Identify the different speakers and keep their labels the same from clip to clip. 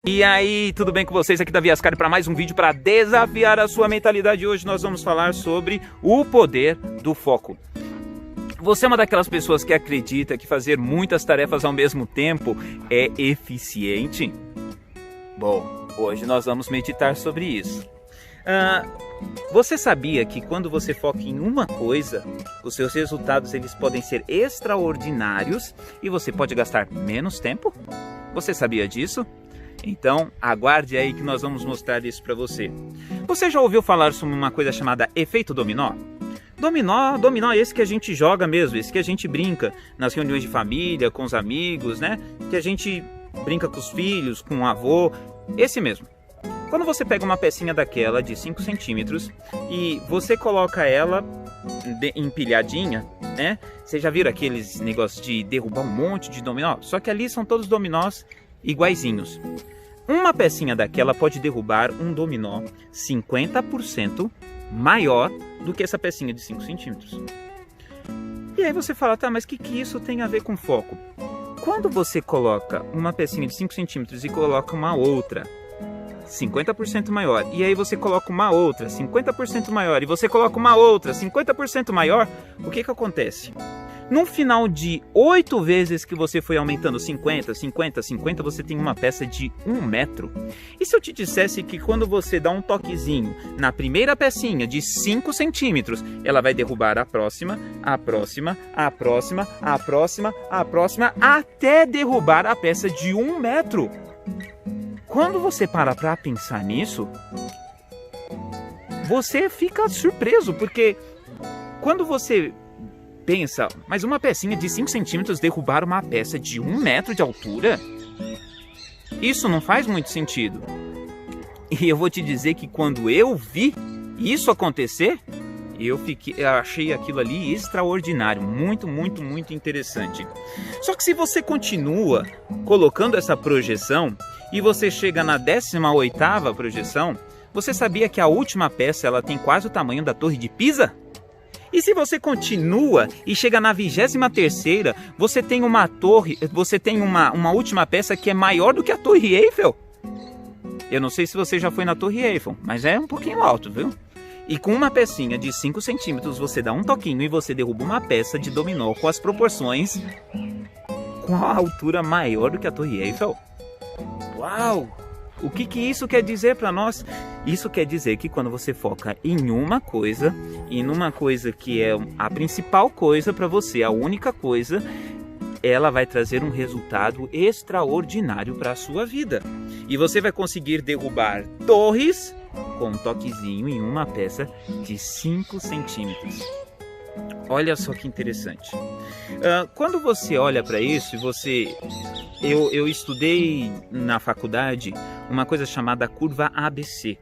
Speaker 1: E aí, tudo bem com vocês? Aqui Davi Ascari para mais um vídeo para desafiar a sua mentalidade. Hoje nós vamos falar sobre o poder do foco. Você é uma daquelas pessoas que acredita que fazer muitas tarefas ao mesmo tempo é eficiente? Bom, hoje nós vamos meditar sobre isso. Você sabia que quando você foca em uma coisa, os seus resultados eles podem ser extraordinários e você pode gastar menos tempo? Você sabia disso? Então, aguarde aí que nós vamos mostrar isso para você. Você já ouviu falar sobre uma coisa chamada efeito dominó? Dominó é esse que a gente joga mesmo, esse que a gente brinca nas reuniões de família, com os amigos, né? Que a gente brinca com os filhos, com o avô, esse mesmo. Quando você pega uma pecinha daquela de 5 centímetros e você coloca ela empilhadinha, né? Vocês já viram aqueles negócios de derrubar um monte de dominó? Só que ali são todos dominós iguaizinhos. Uma pecinha daquela pode derrubar um dominó 50% maior do que essa pecinha de 5 centímetros. E aí você fala, tá, mas o que isso tem a ver com foco? Quando você coloca uma pecinha de 5 centímetros e coloca uma outra 50% maior, e aí você coloca uma outra 50% maior, e você coloca uma outra 50% maior, o que acontece? No final de 8 vezes que você foi aumentando 50, 50, 50, você tem uma peça de 1 metro. E se eu te dissesse que quando você dá um toquezinho na primeira pecinha de 5 centímetros, ela vai derrubar a próxima, a próxima, a próxima, a próxima, a próxima, até derrubar a peça de 1 metro. Quando você para pensar nisso, você fica surpreso, porque quando você pensa, mas uma pecinha de 5 centímetros derrubar uma peça de 1 metro de altura? Isso não faz muito sentido. E eu vou te dizer que quando eu vi isso acontecer, eu achei aquilo ali extraordinário, muito, muito, muito interessante. Só que se você continua colocando essa projeção e você chega na 18ª projeção, você sabia que a última peça ela tem quase o tamanho da Torre de Pisa? E se você continua e chega na 23ª, você tem uma torre, você tem uma última peça que é maior do que a Torre Eiffel. Eu não sei se você já foi na Torre Eiffel, mas é um pouquinho alto, viu? E com uma pecinha de 5 centímetros, você dá um toquinho e você derruba uma peça de dominó com as proporções com a altura maior do que a Torre Eiffel. Uau! O que isso quer dizer para nós? Isso quer dizer que quando você foca em uma coisa, e numa coisa que é a principal coisa para você, a única coisa, ela vai trazer um resultado extraordinário para a sua vida. E você vai conseguir derrubar torres com um toquezinho em uma peça de 5 centímetros. Olha só que interessante. Quando você olha para isso, eu estudei na faculdade uma coisa chamada curva ABC.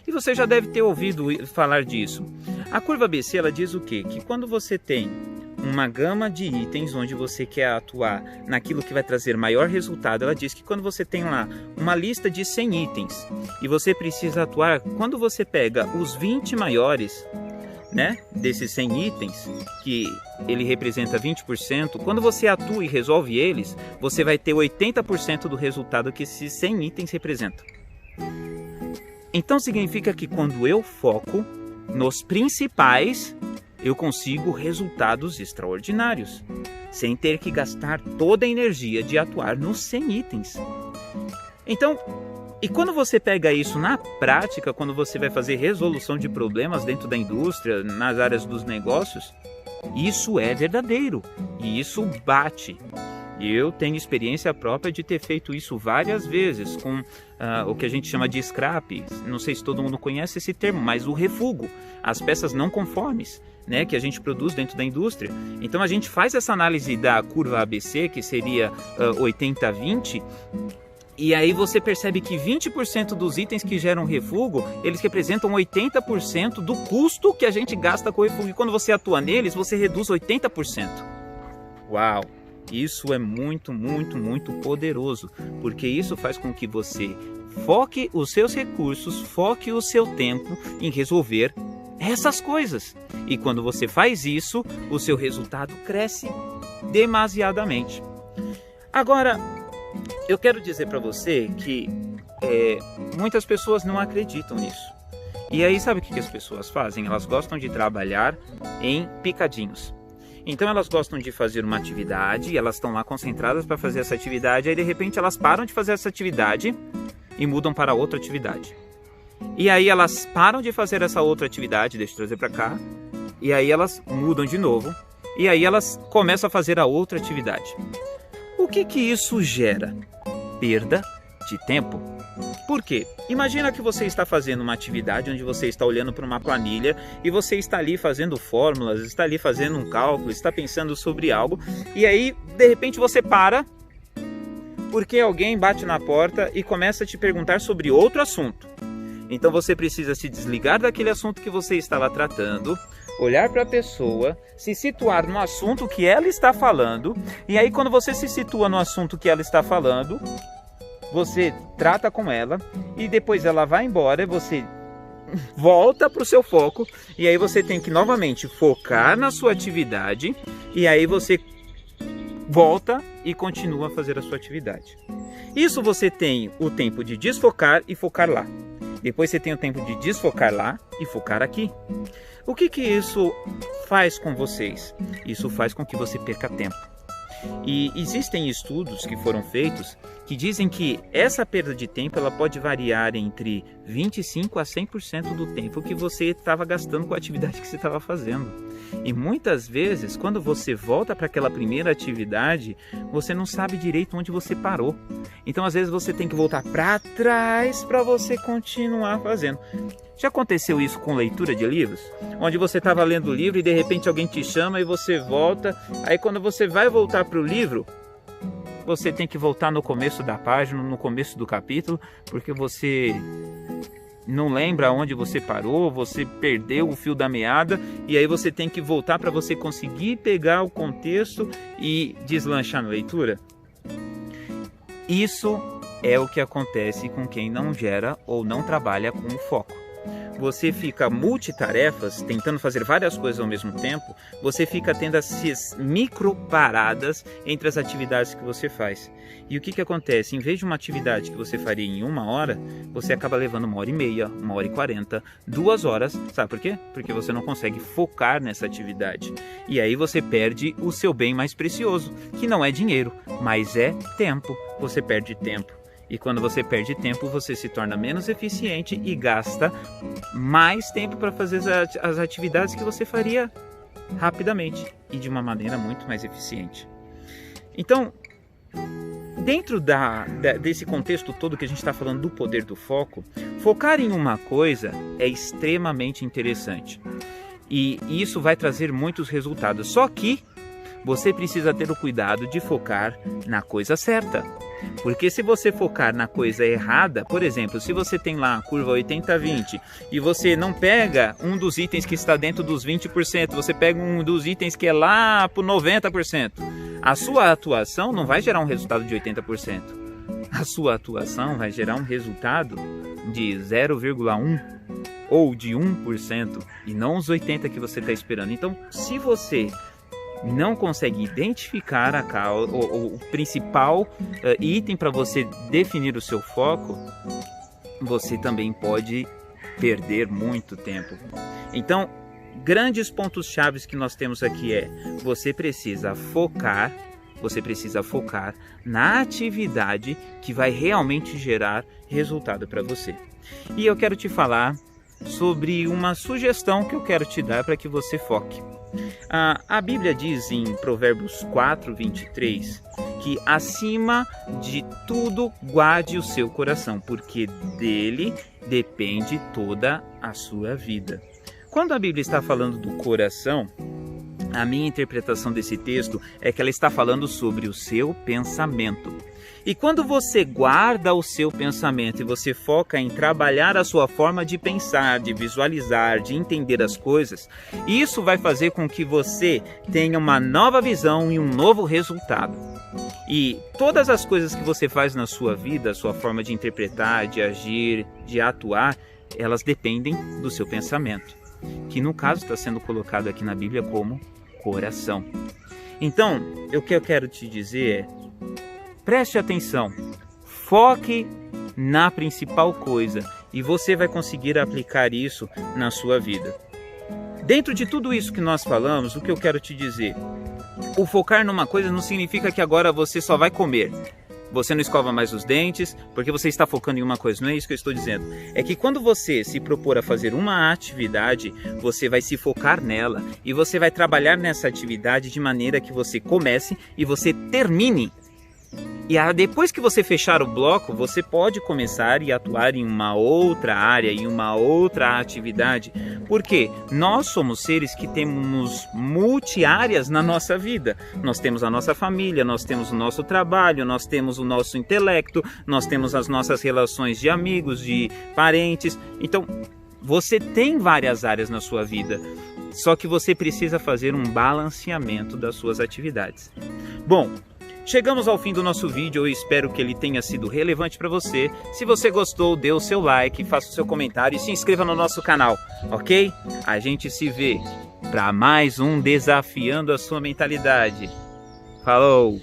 Speaker 1: E você já deve ter ouvido falar disso. A curva ABC ela diz o quê? Que quando você tem uma gama de itens onde você quer atuar naquilo que vai trazer maior resultado, ela diz que quando você tem lá uma lista de 100 itens e você precisa atuar, quando você pega os 20 maiores, né, desses 100 itens, que ele representa 20%, quando você atua e resolve eles, você vai ter 80% do resultado que esses 100 itens representam. Então significa que quando eu foco nos principais, eu consigo resultados extraordinários, sem ter que gastar toda a energia de atuar nos 100 itens. Então, e quando você pega isso na prática, quando você vai fazer resolução de problemas dentro da indústria, nas áreas dos negócios, isso é verdadeiro e isso bate. Eu tenho experiência própria de ter feito isso várias vezes com o que a gente chama de scrap. Não sei se todo mundo conhece esse termo, mas o refugo, as peças não conformes, né, que a gente produz dentro da indústria. Então a gente faz essa análise da curva ABC, que seria 80-20, e aí você percebe que 20% dos itens que geram refugo, eles representam 80% do custo que a gente gasta com o refugo. E quando você atua neles, você reduz 80%. Uau! Isso é muito, muito, muito poderoso, porque isso faz com que você foque os seus recursos, foque o seu tempo em resolver essas coisas. E quando você faz isso, o seu resultado cresce demasiadamente. Agora, eu quero dizer para você que muitas pessoas não acreditam nisso. E aí sabe o que as pessoas fazem? Elas gostam de trabalhar em picadinhos. Então elas gostam de fazer uma atividade, elas estão lá concentradas para fazer essa atividade, aí de repente elas param de fazer essa atividade e mudam para outra atividade. E aí elas param de fazer essa outra atividade, deixa eu trazer para cá, e aí elas mudam de novo, e aí elas começam a fazer a outra atividade. O que isso gera? Perda de tempo. Por quê? Imagina que você está fazendo uma atividade onde você está olhando para uma planilha e você está ali fazendo fórmulas, está ali fazendo um cálculo, está pensando sobre algo, e aí de repente você para porque alguém bate na porta e começa a te perguntar sobre outro assunto. Então você precisa se desligar daquele assunto que você estava tratando, olhar para a pessoa, se situar no assunto que ela está falando, e aí quando você se situa no assunto que ela está falando, você trata com ela e depois ela vai embora, você volta para o seu foco e aí você tem que novamente focar na sua atividade e aí você volta e continua a fazer a sua atividade. Isso você tem o tempo de desfocar e focar lá. Depois você tem o tempo de desfocar lá e focar aqui. O que isso faz com vocês? Isso faz com que você perca tempo. E existem estudos que foram feitos que dizem que essa perda de tempo ela pode variar entre 25% a 100% do tempo que você estava gastando com a atividade que você estava fazendo. E muitas vezes, quando você volta para aquela primeira atividade, você não sabe direito onde você parou. Então, às vezes, você tem que voltar para trás para você continuar fazendo. Já aconteceu isso com leitura de livros? Onde você estava lendo o livro e de repente alguém te chama e você volta. Aí quando você vai voltar para o livro, você tem que voltar no começo da página, no começo do capítulo, porque você não lembra onde você parou, você perdeu o fio da meada e aí você tem que voltar para você conseguir pegar o contexto e deslanchar na leitura. Isso é o que acontece com quem não gera ou não trabalha com o foco. Você fica multitarefas, tentando fazer várias coisas ao mesmo tempo, você fica tendo essas micro paradas entre as atividades que você faz. E o que acontece? Em vez de uma atividade que você faria em 1 hora, você acaba levando 1h30, 1h40, 2 horas. Sabe por quê? Porque você não consegue focar nessa atividade. E aí você perde o seu bem mais precioso, que não é dinheiro, mas é tempo. Você perde tempo. E quando você perde tempo, você se torna menos eficiente e gasta mais tempo para fazer as atividades que você faria rapidamente e de uma maneira muito mais eficiente. Então, dentro desse contexto todo que a gente está falando do poder do foco, focar em uma coisa é extremamente interessante. E isso vai trazer muitos resultados. Só que você precisa ter o cuidado de focar na coisa certa. Porque se você focar na coisa errada, por exemplo, se você tem lá a curva 80-20 e você não pega um dos itens que está dentro dos 20%, você pega um dos itens que é lá para o 90%, a sua atuação não vai gerar um resultado de 80%. A sua atuação vai gerar um resultado de 0,1% ou de 1% e não os 80% que você está esperando. Então, se você não consegue identificar o principal item para você definir o seu foco, você também pode perder muito tempo. Então, grandes pontos chaves que nós temos aqui você precisa focar na atividade que vai realmente gerar resultado para você. E eu quero te falar sobre uma sugestão que eu quero te dar para que você foque. A Bíblia diz em Provérbios 4:23 que acima de tudo guarde o seu coração, porque dele depende toda a sua vida. Quando a Bíblia está falando do coração, a minha interpretação desse texto é que ela está falando sobre o seu pensamento. E quando você guarda o seu pensamento e você foca em trabalhar a sua forma de pensar, de visualizar, de entender as coisas, isso vai fazer com que você tenha uma nova visão e um novo resultado. E todas as coisas que você faz na sua vida, a sua forma de interpretar, de agir, de atuar, elas dependem do seu pensamento, que no caso está sendo colocado aqui na Bíblia como coração. Então, o que eu quero te dizer preste atenção, foque na principal coisa e você vai conseguir aplicar isso na sua vida. Dentro de tudo isso que nós falamos, o que eu quero te dizer? O focar numa coisa não significa que agora você só vai comer. Você não escova mais os dentes porque você está focando em uma coisa. Não é isso que eu estou dizendo. É que quando você se propor a fazer uma atividade, você vai se focar nela e você vai trabalhar nessa atividade de maneira que você comece e você termine. E depois que você fechar o bloco, você pode começar e atuar em uma outra área, em uma outra atividade. Porque nós somos seres que temos multi-áreas na nossa vida. Nós temos a nossa família, nós temos o nosso trabalho, nós temos o nosso intelecto, nós temos as nossas relações de amigos, de parentes. Então, você tem várias áreas na sua vida. Só que você precisa fazer um balanceamento das suas atividades. Bom, chegamos ao fim do nosso vídeo, eu espero que ele tenha sido relevante para você. Se você gostou, dê o seu like, faça o seu comentário e se inscreva no nosso canal, ok? A gente se vê para mais um Desafiando a Sua Mentalidade. Falou!